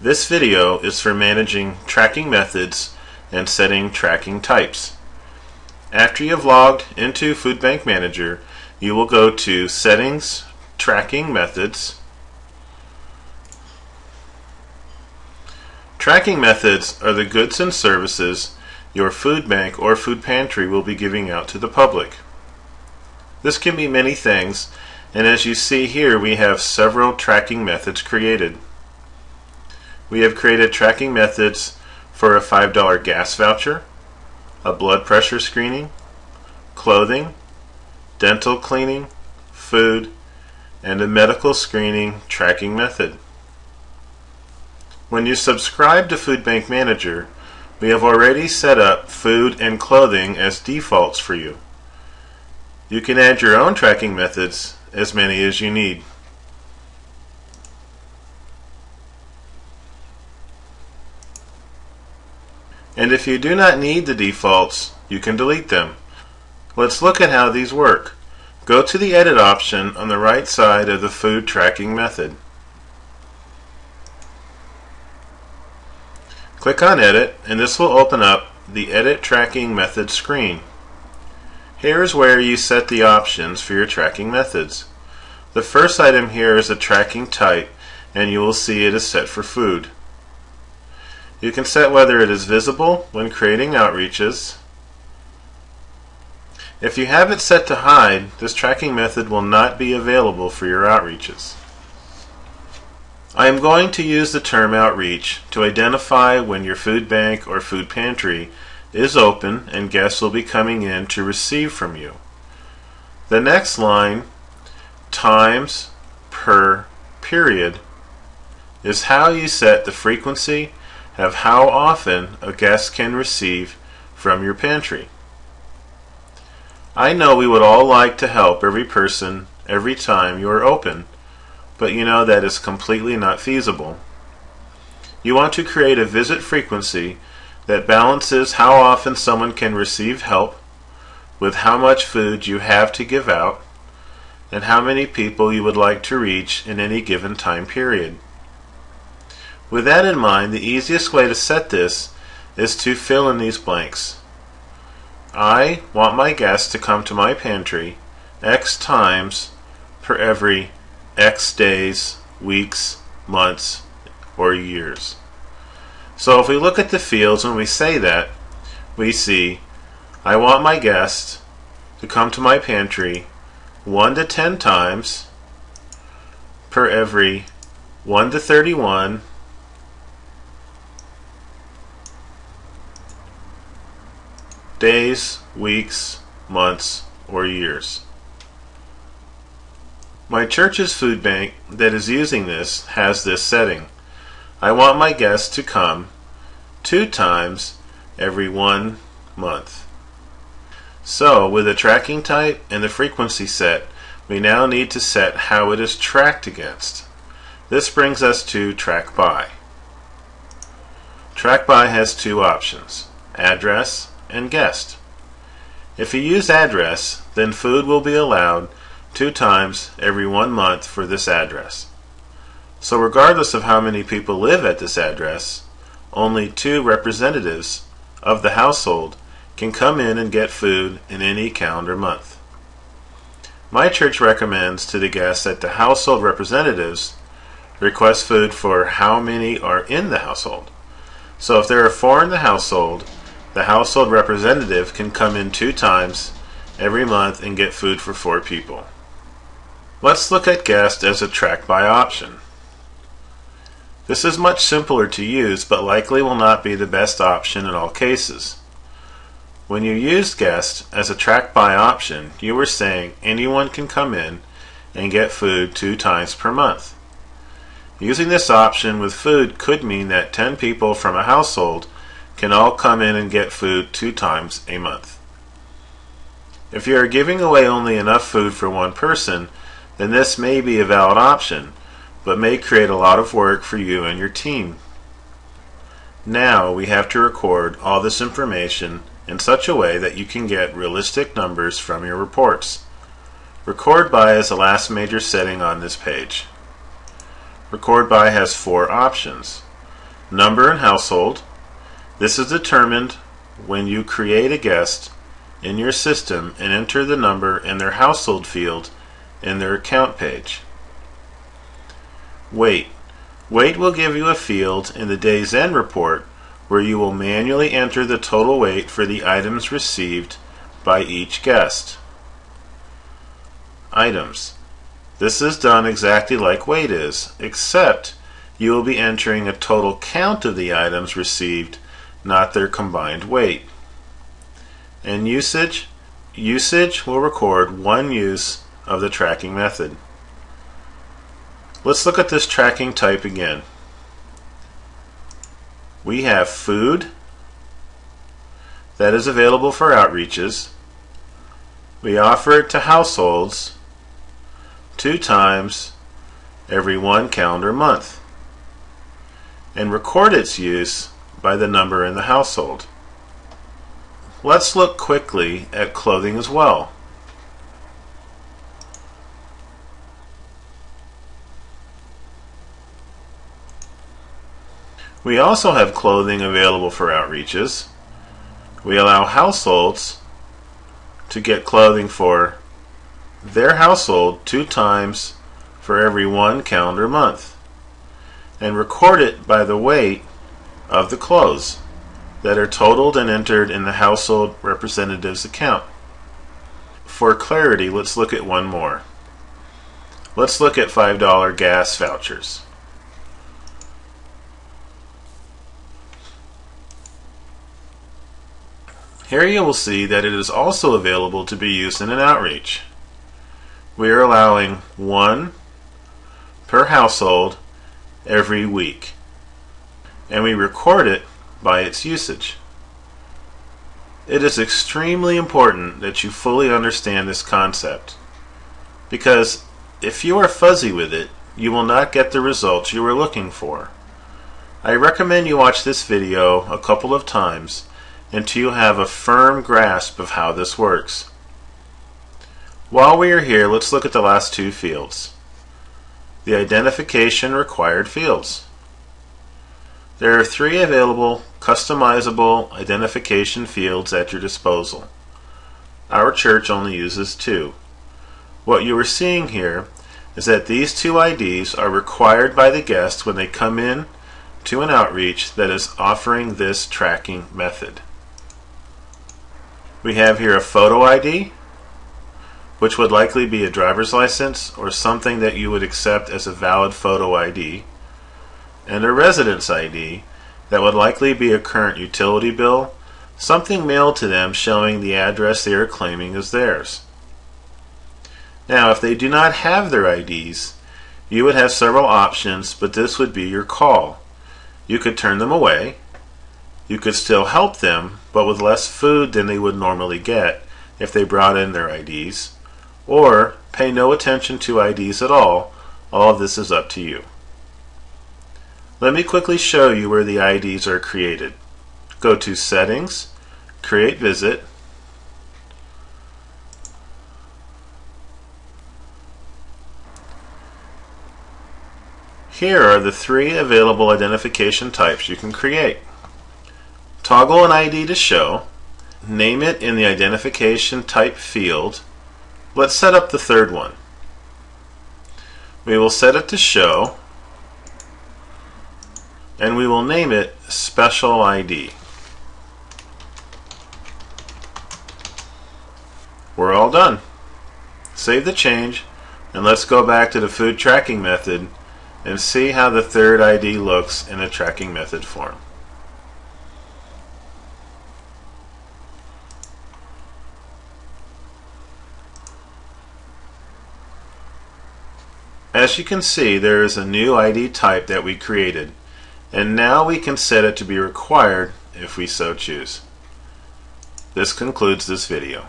This video is for managing tracking methods and setting tracking types. After you have logged into Food Bank Manager, you will go to Settings, Tracking Methods. Tracking methods are the goods and services your food bank or food pantry will be giving out to the public. This can be many things, and as you see here, we have several tracking methods created. We have created tracking methods for a $5 gas voucher, a blood pressure screening, clothing, dental cleaning, food, and a medical screening tracking method. When you subscribe to Food Bank Manager, we have already set up food and clothing as defaults for you. You can add your own tracking methods, as many as you need. And if you do not need the defaults, you can delete them. Let's look at how these work. Go to the Edit option on the right side of the food tracking method. Click on Edit, and this will open up the Edit Tracking Method screen. Here is where you set the options for your tracking methods. The first item here is a tracking type, and you will see it is set for food. You can set whether it is visible when creating outreaches. If you have it set to hide, this tracking method will not be available for your outreaches. I am going to use the term outreach to identify when your food bank or food pantry is open and guests will be coming in to receive from you. The next line, times per period, is how you set the frequency of how often a guest can receive from your pantry. I know we would all like to help every person every time you are open, but you know that is completely not feasible. You want to create a visit frequency that balances how often someone can receive help with how much food you have to give out and how many people you would like to reach in any given time period. With that in mind, the easiest way to set this is to fill in these blanks. I want my guests to come to my pantry X times per every X days, weeks, months, or years. So if we look at the fields when we say that, we see I want my guests to come to my pantry 1 to 10 times per every 1 to 31 days, weeks, months, or years. My church's food bank that is using this has this setting. I want my guests to come 2 times every 1 month. So with the tracking type and the frequency set, we now need to set how it is tracked against. This brings us to Track By. Track By has 2 options, address and guest. If you use address, then food will be allowed 2 times every 1 month for this address. So regardless of how many people live at this address, only 2 representatives of the household can come in and get food in any calendar month. My church recommends to the guests that the household representatives request food for how many are in the household. So if there are 4 in the household representative can come in 2 times every month and get food for 4 people. Let's look at guest as a track by option. This is much simpler to use, but likely will not be the best option in all cases. When you use guest as a track by option, you are saying anyone can come in and get food 2 times per month. Using this option with food could mean that 10 people from a household can all come in and get food 2 times a month. If you are giving away only enough food for 1 person, then this may be a valid option, but may create a lot of work for you and your team. Now we have to record all this information in such a way that you can get realistic numbers from your reports. Record By is the last major setting on this page. Record By has 4 options. number and household. This is determined when you create a guest in your system and enter the number in their household field in their account page. Weight. Weight will give you a field in the day's end report where you will manually enter the total weight for the items received by each guest. Items. This is done exactly like weight is, except you will be entering a total count of the items received, not their combined weight. And usage. Usage will record one use of the tracking method. Let's look at this tracking type again. We have food that is available for outreaches. We offer it to households 2 times every 1 calendar month and record its use by the number in the household. Let's look quickly at clothing as well. We also have clothing available for outreaches. We allow households to get clothing for their household 2 times for every 1 calendar month and record it by the weight of the clothes that are totaled and entered in the household representative's account. For clarity, let's look at one more. Let's look at $5 gas vouchers. Here you will see that it is also available to be used in an outreach. We are allowing 1 per household every week, and we record it by its usage. It is extremely important that you fully understand this concept, because if you are fuzzy with it, you will not get the results you are looking for. I recommend you watch this video a couple of times until you have a firm grasp of how this works. While we are here, let's look at the last 2 fields. The identification required fields. There are 3 available customizable identification fields at your disposal. Our church only uses 2. What you are seeing here is that these 2 IDs are required by the guest when they come in to an outreach that is offering this tracking method. We have here a photo ID, which would likely be a driver's license or something that you would accept as a valid photo ID, and a residence ID that would likely be a current utility bill, something mailed to them showing the address they are claiming is theirs. Now, if they do not have their IDs, you would have several options, but this would be your call. You could turn them away. You could still help them, but with less food than they would normally get if they brought in their IDs, or pay no attention to IDs at all. All of this is up to you. Let me quickly show you where the IDs are created. Go to Settings, Create Visit, here are the 3 available identification types you can create. Toggle an ID to show, name it in the identification type field. Let's set up the 3rd one. We will set it to show, and we will name it Special ID. We're all done. Save the change, and let's go back to the food tracking method and see how the 3rd ID looks in a tracking method form. As you can see, there is a new ID type that we created, and now we can set it to be required if we so choose. This concludes this video.